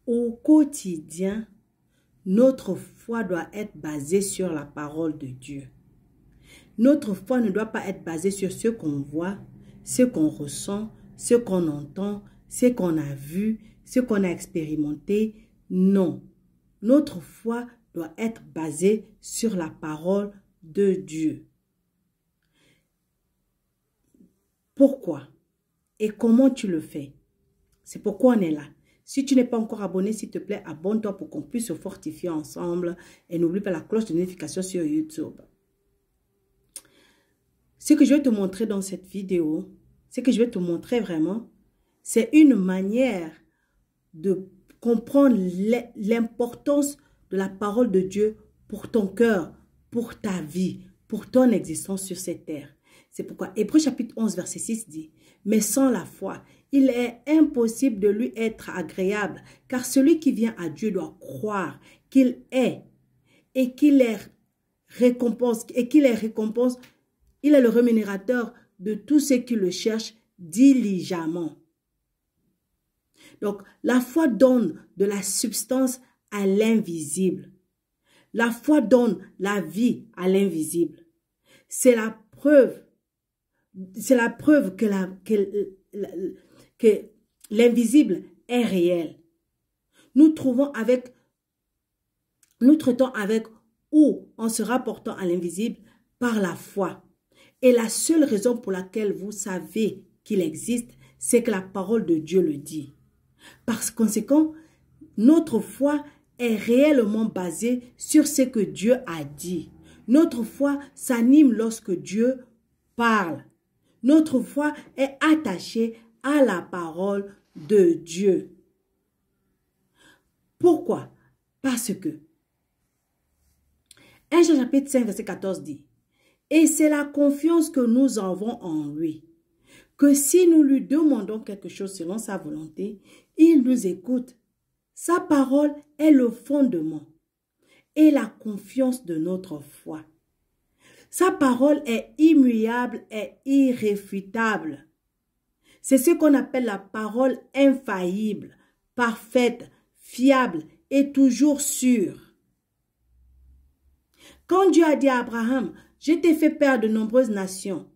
Au quotidien, notre foi doit être basée sur la parole de Dieu. Notre foi ne doit pas être basée sur ce qu'on voit, ce qu'on ressent, ce qu'on entend, ce qu'on a vu, ce qu'on a expérimenté. Non. Notre foi doit être basée sur la parole de Dieu. Pourquoi? Et comment tu le fais? C'est pourquoi on est là. Si tu n'es pas encore abonné, s'il te plaît, abonne-toi pour qu'on puisse se fortifier ensemble. Et n'oublie pas la cloche de notification sur YouTube. Ce que je vais te montrer dans cette vidéo, ce que je vais te montrer vraiment, c'est une manière de comprendre l'importance de la parole de Dieu pour ton cœur, pour ta vie, pour ton existence sur cette terre. C'est pourquoi Hébreux chapitre 11 verset 6 dit, « Mais sans la foi, il est impossible de lui être agréable, car celui qui vient à Dieu doit croire qu'il est et qu'il est récompense, il est le rémunérateur de tous ceux qui le cherchent diligemment. » Donc, la foi donne de la substance à l'invisible. La foi donne la vie à l'invisible. C'est la preuve que l'invisible est réel. Nous traitons avec ou en se rapportant à l'invisible par la foi. Et la seule raison pour laquelle vous savez qu'il existe, c'est que la parole de Dieu le dit. Par conséquent, notre foi est réellement basée sur ce que Dieu a dit. Notre foi s'anime lorsque Dieu parle. Notre foi est attachée à la parole de Dieu. Pourquoi? Parce que 1 Jean chapitre 5 verset 14 dit, « Et c'est la confiance que nous avons en lui, que si nous lui demandons quelque chose selon sa volonté, il nous écoute. Sa parole est le fondement et la confiance de notre foi. Sa parole est immuable et irréfutable. C'est ce qu'on appelle la parole infaillible, parfaite, fiable et toujours sûre. Quand Dieu a dit à Abraham, « Je t'ai fait père de nombreuses nations »,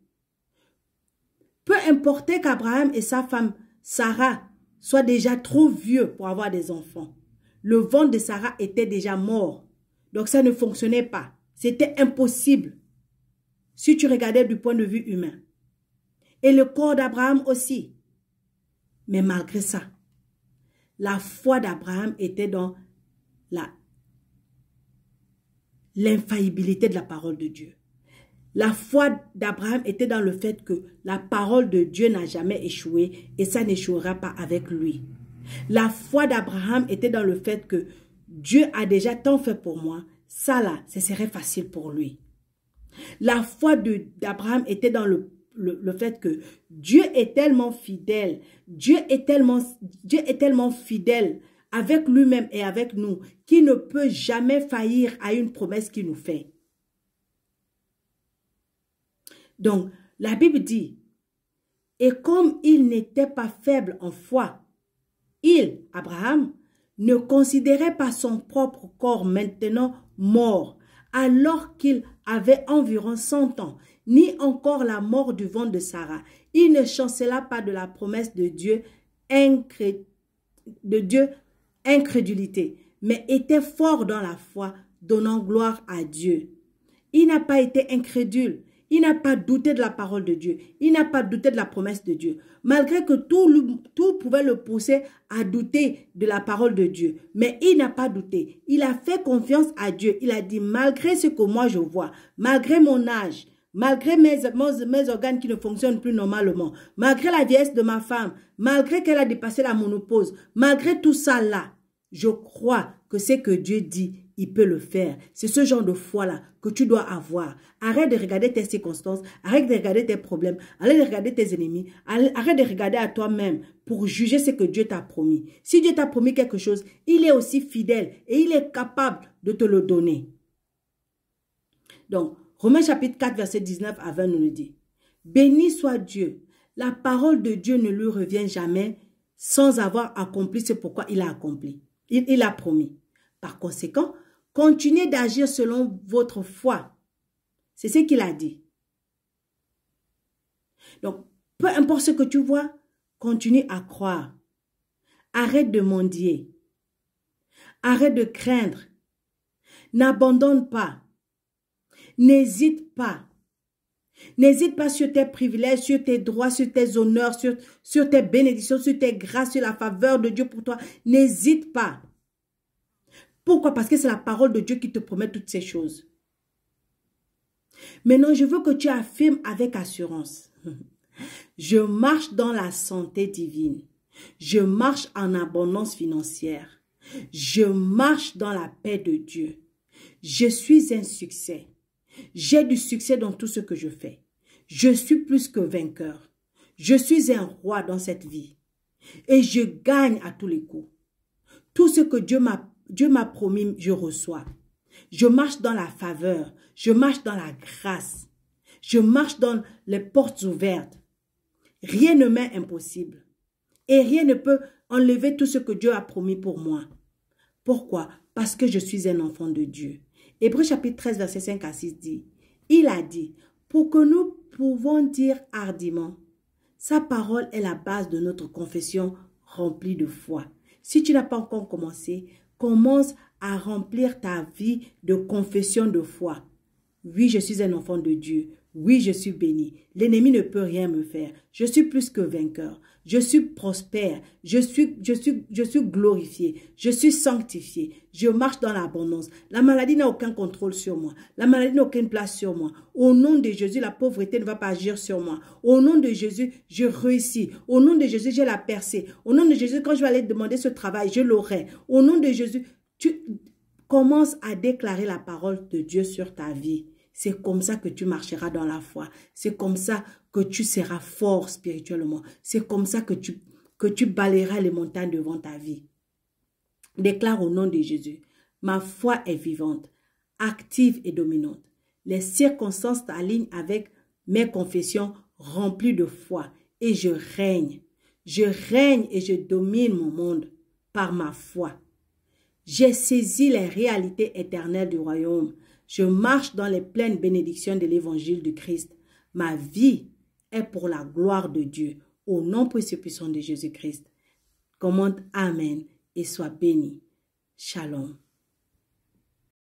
peu importe qu'Abraham et sa femme Sarah soient déjà trop vieux pour avoir des enfants. Le ventre de Sarah était déjà mort. Donc ça ne fonctionnait pas. C'était impossible. Si tu regardais du point de vue humain. Et le corps d'Abraham aussi. Mais malgré ça, la foi d'Abraham était dans l'infaillibilité de la parole de Dieu. La foi d'Abraham était dans le fait que la parole de Dieu n'a jamais échoué et ça n'échouera pas avec lui. La foi d'Abraham était dans le fait que Dieu a déjà tant fait pour moi, ça là, ce serait facile pour lui. La foi d'Abraham était dans le fait que Dieu est tellement fidèle, Dieu est tellement fidèle avec lui-même et avec nous qu'il ne peut jamais faillir à une promesse qu'il nous fait. Donc, la Bible dit, et comme il n'était pas faible en foi, il, Abraham, ne considérait pas son propre corps maintenant mort, alors qu'il avait environ 100 ans, ni encore la mort du ventre de Sarah. Il ne chancela pas de la promesse de Dieu, incrédulité, mais était fort dans la foi, donnant gloire à Dieu. Il n'a pas été incrédule. Il n'a pas douté de la parole de Dieu. Il n'a pas douté de la promesse de Dieu. Malgré que tout pouvait le pousser à douter de la parole de Dieu. Mais il n'a pas douté. Il a fait confiance à Dieu. Il a dit, malgré ce que moi je vois, malgré mon âge, malgré mes organes qui ne fonctionnent plus normalement, malgré la vieillesse de ma femme, malgré qu'elle a dépassé la ménopause, malgré tout ça là, je crois que c'est que Dieu dit, il peut le faire. C'est ce genre de foi-là que tu dois avoir. Arrête de regarder tes circonstances, arrête de regarder tes problèmes, arrête de regarder tes ennemis, arrête de regarder à toi-même pour juger ce que Dieu t'a promis. Si Dieu t'a promis quelque chose, il est aussi fidèle et il est capable de te le donner. Donc, Romains chapitre 4, verset 19 à 20 nous le dit. Béni soit Dieu, la parole de Dieu ne lui revient jamais sans avoir accompli ce pourquoi il a accompli. Il a promis. Par conséquent, continuez d'agir selon votre foi. C'est ce qu'il a dit. Donc, peu importe ce que tu vois, continue à croire. Arrête de mendier. Arrête de craindre. N'abandonne pas. N'hésite pas. N'hésite pas sur tes privilèges, sur tes droits, sur tes honneurs, sur tes bénédictions, sur tes grâces, sur la faveur de Dieu pour toi. N'hésite pas. Pourquoi? Parce que c'est la parole de Dieu qui te promet toutes ces choses. Maintenant, je veux que tu affirmes avec assurance. Je marche dans la santé divine. Je marche en abondance financière. Je marche dans la paix de Dieu. Je suis un succès. J'ai du succès dans tout ce que je fais. Je suis plus que vainqueur. Je suis un roi dans cette vie. Et je gagne à tous les coups. Tout ce que Dieu m'a promis, je reçois. Je marche dans la faveur. Je marche dans la grâce. Je marche dans les portes ouvertes. Rien ne m'est impossible. Et rien ne peut enlever tout ce que Dieu a promis pour moi. Pourquoi? Parce que je suis un enfant de Dieu. Hébreux chapitre 13, verset 5 à 6 dit, il a dit, pour que nous pouvons dire hardiment, sa parole est la base de notre confession remplie de foi. Si tu n'as pas encore commencé, commence à remplir ta vie de confession de foi. Oui, je suis un enfant de Dieu. Oui, je suis béni. L'ennemi ne peut rien me faire. Je suis plus que vainqueur. Je suis prospère. Je suis glorifié. Je suis sanctifié. Je marche dans l'abondance. La maladie n'a aucun contrôle sur moi. La maladie n'a aucune place sur moi. Au nom de Jésus, la pauvreté ne va pas agir sur moi. Au nom de Jésus, je réussis. Au nom de Jésus, j'ai la percée. Au nom de Jésus, quand je vais aller demander ce travail, je l'aurai. Au nom de Jésus, tu commences à déclarer la parole de Dieu sur ta vie. C'est comme ça que tu marcheras dans la foi. C'est comme ça que tu seras fort spirituellement. C'est comme ça que tu balayeras les montagnes devant ta vie. Déclare au nom de Jésus. Ma foi est vivante, active et dominante. Les circonstances s'alignent avec mes confessions remplies de foi. Et je règne. Je règne et je domine mon monde par ma foi. J'ai saisi les réalités éternelles du royaume. Je marche dans les pleines bénédictions de l'évangile du Christ. Ma vie est pour la gloire de Dieu. Au nom précieux puissant de Jésus-Christ. Commande Amen et sois béni. Shalom.